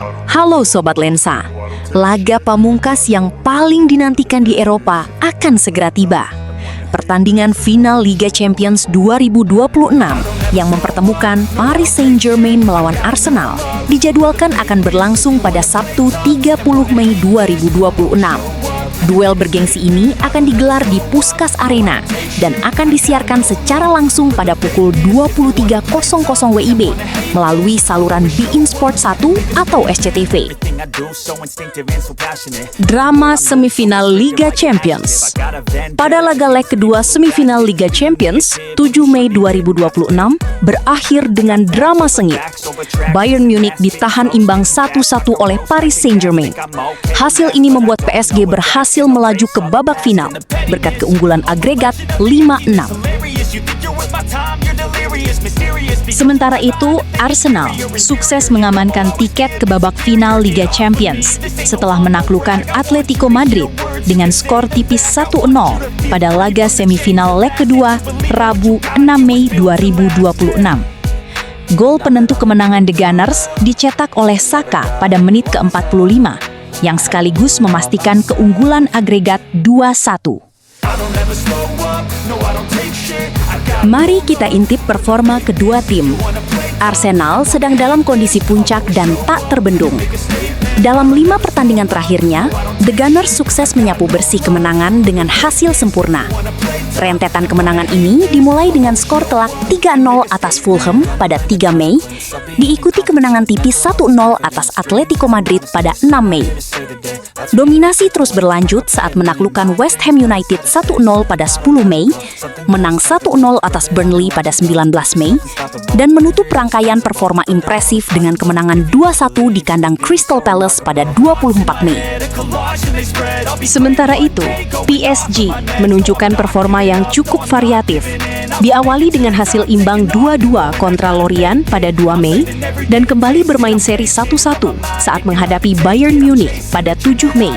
Halo Sobat Lensa, laga pamungkas yang paling dinantikan di Eropa akan segera tiba. Pertandingan final Liga Champions 2026 yang mempertemukan Paris Saint-Germain melawan Arsenal dijadwalkan akan berlangsung pada Sabtu 30 Mei 2026. Duel bergengsi ini akan digelar di Puskás Arena dan akan disiarkan secara langsung pada pukul 23.00 WIB melalui saluran beIN Sport 1 atau SCTV. Drama semifinal Liga Champions. Pada laga leg kedua semifinal Liga Champions, 7 Mei 2026, berakhir dengan drama sengit. Bayern Munich ditahan imbang 1-1 oleh Paris Saint-Germain. Hasil ini membuat PSG berhasil melaju ke babak final berkat keunggulan agregat 5-6. Sementara itu, Arsenal sukses mengamankan tiket ke babak final Liga Champions setelah menaklukkan Atletico Madrid dengan skor tipis 1-0 pada laga semifinal leg kedua Rabu 6 Mei 2026. Gol penentu kemenangan The Gunners dicetak oleh Saka pada menit ke-45 yang sekaligus memastikan keunggulan agregat 2-1. Mari kita intip performa kedua tim. Arsenal sedang dalam kondisi puncak dan tak terbendung. Dalam 5 pertandingan terakhirnya, The Gunners sukses menyapu bersih kemenangan dengan hasil sempurna. Rentetan kemenangan ini dimulai dengan skor telak 3-0 atas Fulham pada 3 Mei, diikuti kemenangan tipis 1-0 atas Atletico Madrid pada 6 Mei. Dominasi terus berlanjut saat menaklukkan West Ham United 1-0 pada 10 Mei, menang 1-0 atas Burnley pada 19 Mei, dan menutup rangkaian performa impresif dengan kemenangan 2-1 di kandang Crystal Palace pada 24 Mei. Sementara itu, PSG menunjukkan performa yang cukup variatif. Diawali dengan hasil imbang 2-2 kontra Lorient pada 2 Mei dan kembali bermain seri 1-1 saat menghadapi Bayern Munich pada 7 Mei.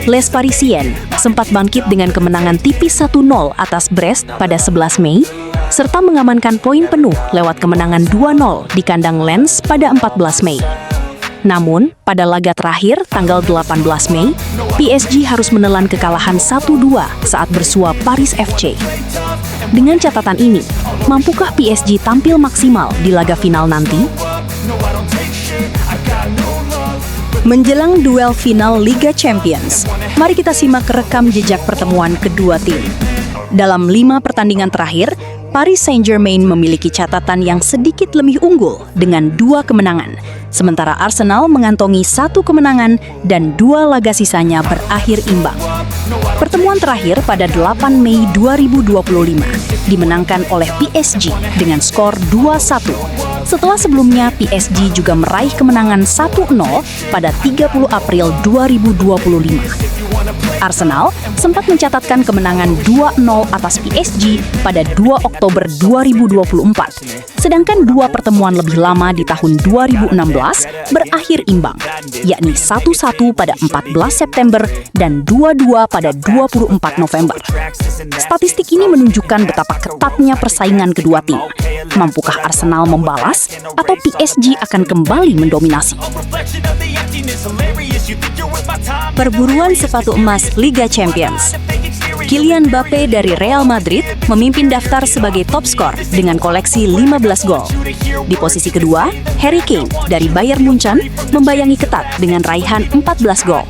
Les Parisiens sempat bangkit dengan kemenangan tipis 1-0 atas Brest pada 11 Mei serta mengamankan poin penuh lewat kemenangan 2-0 di kandang Lens pada 14 Mei. Namun, pada laga terakhir, tanggal 18 Mei, PSG harus menelan kekalahan 1-2 saat bersua Paris FC. Dengan catatan ini, mampukah PSG tampil maksimal di laga final nanti? Menjelang duel final Liga Champions, mari kita simak rekam jejak pertemuan kedua tim. Dalam 5 pertandingan terakhir, Paris Saint-Germain memiliki catatan yang sedikit lebih unggul dengan 2 kemenangan, sementara Arsenal mengantongi 1 kemenangan dan 2 laga sisanya berakhir imbang. Pertemuan terakhir pada 8 Mei 2025 dimenangkan oleh PSG dengan skor 2-1. Setelah sebelumnya PSG juga meraih kemenangan 1-0 pada 30 April 2025. Arsenal sempat mencatatkan kemenangan 2-0 atas PSG pada 2 Oktober 2024, sedangkan 2 pertemuan lebih lama di tahun 2016 berakhir imbang, yakni 1-1 pada 14 September dan 2-2 pada 24 November. Statistik ini menunjukkan betapa ketatnya persaingan kedua tim. Mampukah Arsenal membalas atau PSG akan kembali mendominasi? Perburuan sepatu emas Liga Champions. Kylian Mbappe dari Real Madrid memimpin daftar sebagai top skor dengan koleksi 15 gol. Di posisi kedua, Harry Kane dari Bayern Munchen membayangi ketat dengan raihan 14 gol.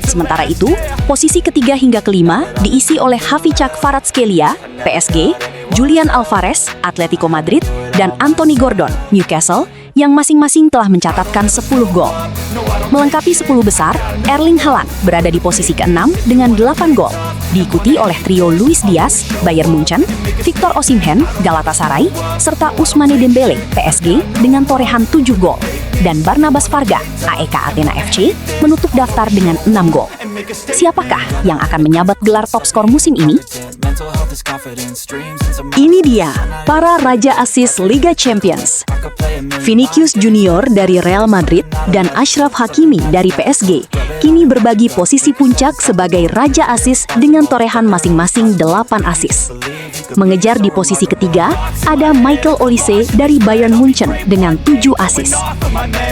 Sementara itu, posisi ketiga hingga kelima diisi oleh Havycak Kvaratskhelia, PSG, Julian Alvarez, Atletico Madrid, dan Anthony Gordon, Newcastle, yang masing-masing telah mencatatkan 10 gol. Melengkapi 10 besar, Erling Haaland berada di posisi ke-6 dengan 8 gol, diikuti oleh trio Luis Diaz, Bayern Munchen, Victor Osimhen, Galatasaray, serta Ousmane Dembele, PSG, dengan torehan 7 gol. Dan Barnabas Varga, AEK Athena FC, menutup daftar dengan 6 gol. Siapakah yang akan menyabet gelar top skor musim ini? Ini dia, para Raja Asis Liga Champions. Vinicius Junior dari Real Madrid dan Achraf Hakimi dari PSG kini berbagi posisi puncak sebagai raja assist dengan torehan masing-masing 8 assist. Mengejar di posisi ketiga, ada Michael Olise dari Bayern Munchen dengan 7 assist.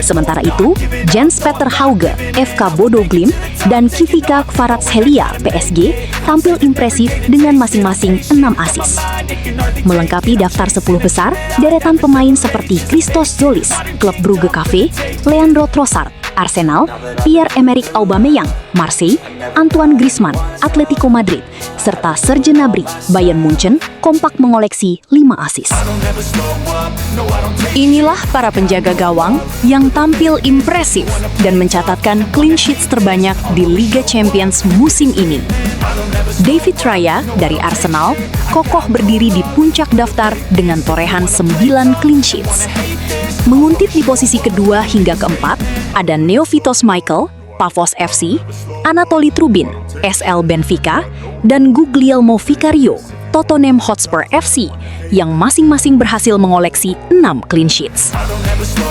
Sementara itu, Jens-Peter Hauge, FK Bodo Glimt, dan Kivika Kvaratskhelia, PSG, tampil impresif dengan masing-masing 6 assist. Melengkapi daftar 10 besar, deretan pemain seperti Christos Zolis, klub Brugge Cafe, Leandro Trossard, Arsenal, Pierre-Emerick Aubameyang, Marseille, Antoine Griezmann, Atletico Madrid, serta Serge Gnabry, Bayern Munchen, kompak mengoleksi 5 assist. Inilah para penjaga gawang yang tampil impresif dan mencatatkan clean sheets terbanyak di Liga Champions musim ini. David Raya dari Arsenal kokoh berdiri di puncak daftar dengan torehan 9 clean sheets. Menguntit di posisi kedua hingga keempat, ada Neophytos Michael, Pafos FC, Anatoli Trubin, SL Benfica, dan Guglielmo Vicario, Tottenham Hotspur FC, yang masing-masing berhasil mengoleksi 6 clean sheets.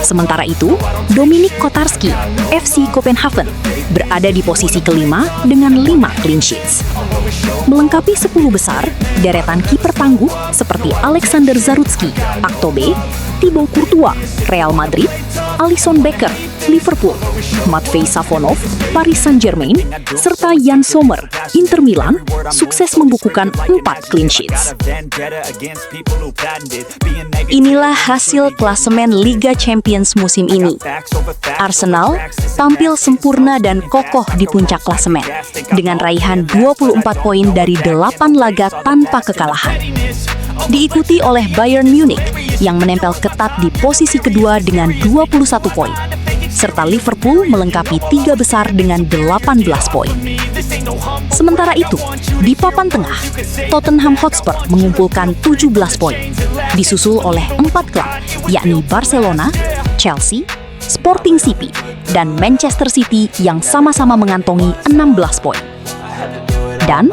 Sementara itu, Dominik Kotarski, FC Copenhagen, berada di posisi kelima dengan 5 clean sheets. Melengkapi 10 besar, deretan kiper tangguh seperti Alexander Zarutsky, Aktobe, Thibaut Courtois, Real Madrid, Alisson Becker, Liverpool, Matvei Safonov, Paris Saint-Germain, serta Jan Sommer, Inter Milan, sukses membukukan 4 clean sheets. Inilah hasil klasemen Liga Champions musim ini. Arsenal tampil sempurna dan kokoh di puncak klasemen, dengan raihan 24 poin dari 8 laga tanpa kekalahan. Diikuti oleh Bayern Munich yang menempel ketat di posisi kedua dengan 21 poin, serta Liverpool melengkapi 3 besar dengan 18 poin. Sementara itu, di papan tengah, Tottenham Hotspur mengumpulkan 17 poin, disusul oleh 4 klub, yakni Barcelona, Chelsea, Sporting CP, dan Manchester City yang sama-sama mengantongi 16 poin. Dan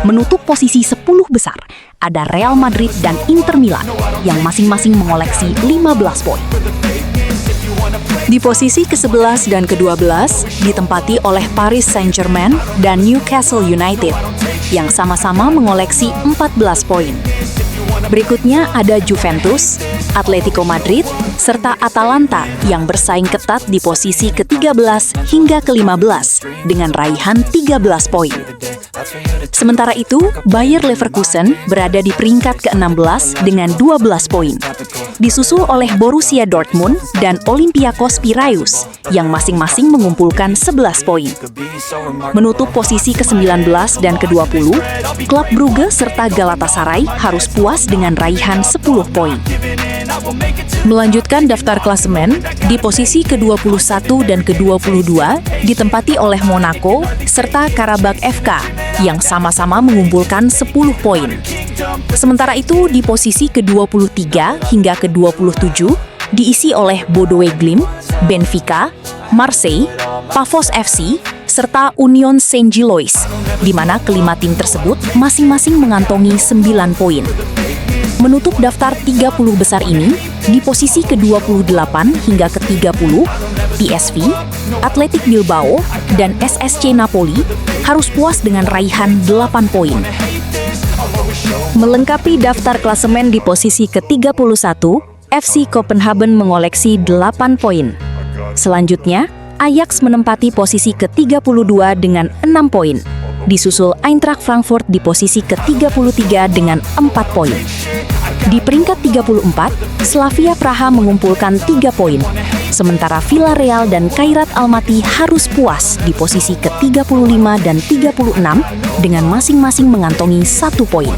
menutup posisi 10 besar, ada Real Madrid dan Inter Milan yang masing-masing mengoleksi 15 poin. Di posisi ke-11 dan ke-12 ditempati oleh Paris Saint-Germain dan Newcastle United yang sama-sama mengoleksi 14 poin. Berikutnya ada Juventus, Atletico Madrid, serta Atalanta yang bersaing ketat di posisi ke-13 hingga ke-15 dengan raihan 13 poin. Sementara itu, Bayer Leverkusen berada di peringkat ke-16 dengan 12 poin, disusul oleh Borussia Dortmund dan Olympiakos Piraeus yang masing-masing mengumpulkan 11 poin. Menutup posisi ke-19 dan ke-20, klub Brugge serta Galatasaray harus puas dengan raihan 10 poin. Melanjutkan daftar klasemen, di posisi ke-21 dan ke-22 ditempati oleh Monaco serta Karabakh FK yang sama-sama mengumpulkan 10 poin. Sementara itu, di posisi ke-23 hingga ke-27 diisi oleh Bodo Glimt, Benfica, Marseille, Pafos FC, serta Union Saint-Gilloise, di mana kelima tim tersebut masing-masing mengantongi 9 poin. Menutup daftar 30 besar ini, di posisi ke-28 hingga ke-30, PSV, Athletic Bilbao, dan SSC Napoli harus puas dengan raihan 8 poin. Melengkapi daftar klasemen di posisi ke-31, FC Copenhagen mengoleksi 8 poin. Selanjutnya, Ajax menempati posisi ke-32 dengan 6 poin, disusul Eintracht Frankfurt di posisi ke-33 dengan 4 poin. Di peringkat 34, Slavia Praha mengumpulkan 3 poin, sementara Villarreal dan Kairat Almaty harus puas di posisi ke-35 dan 36 dengan masing-masing mengantongi 1 poin.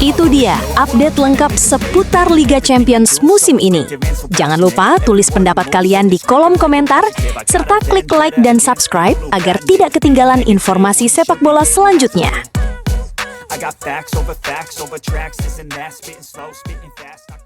Itu dia update lengkap seputar Liga Champions musim ini. Jangan lupa tulis pendapat kalian di kolom komentar, serta klik like dan subscribe agar tidak ketinggalan informasi sepak bola selanjutnya. I got facts over tracks, this and that, spitting slow, spitting fast.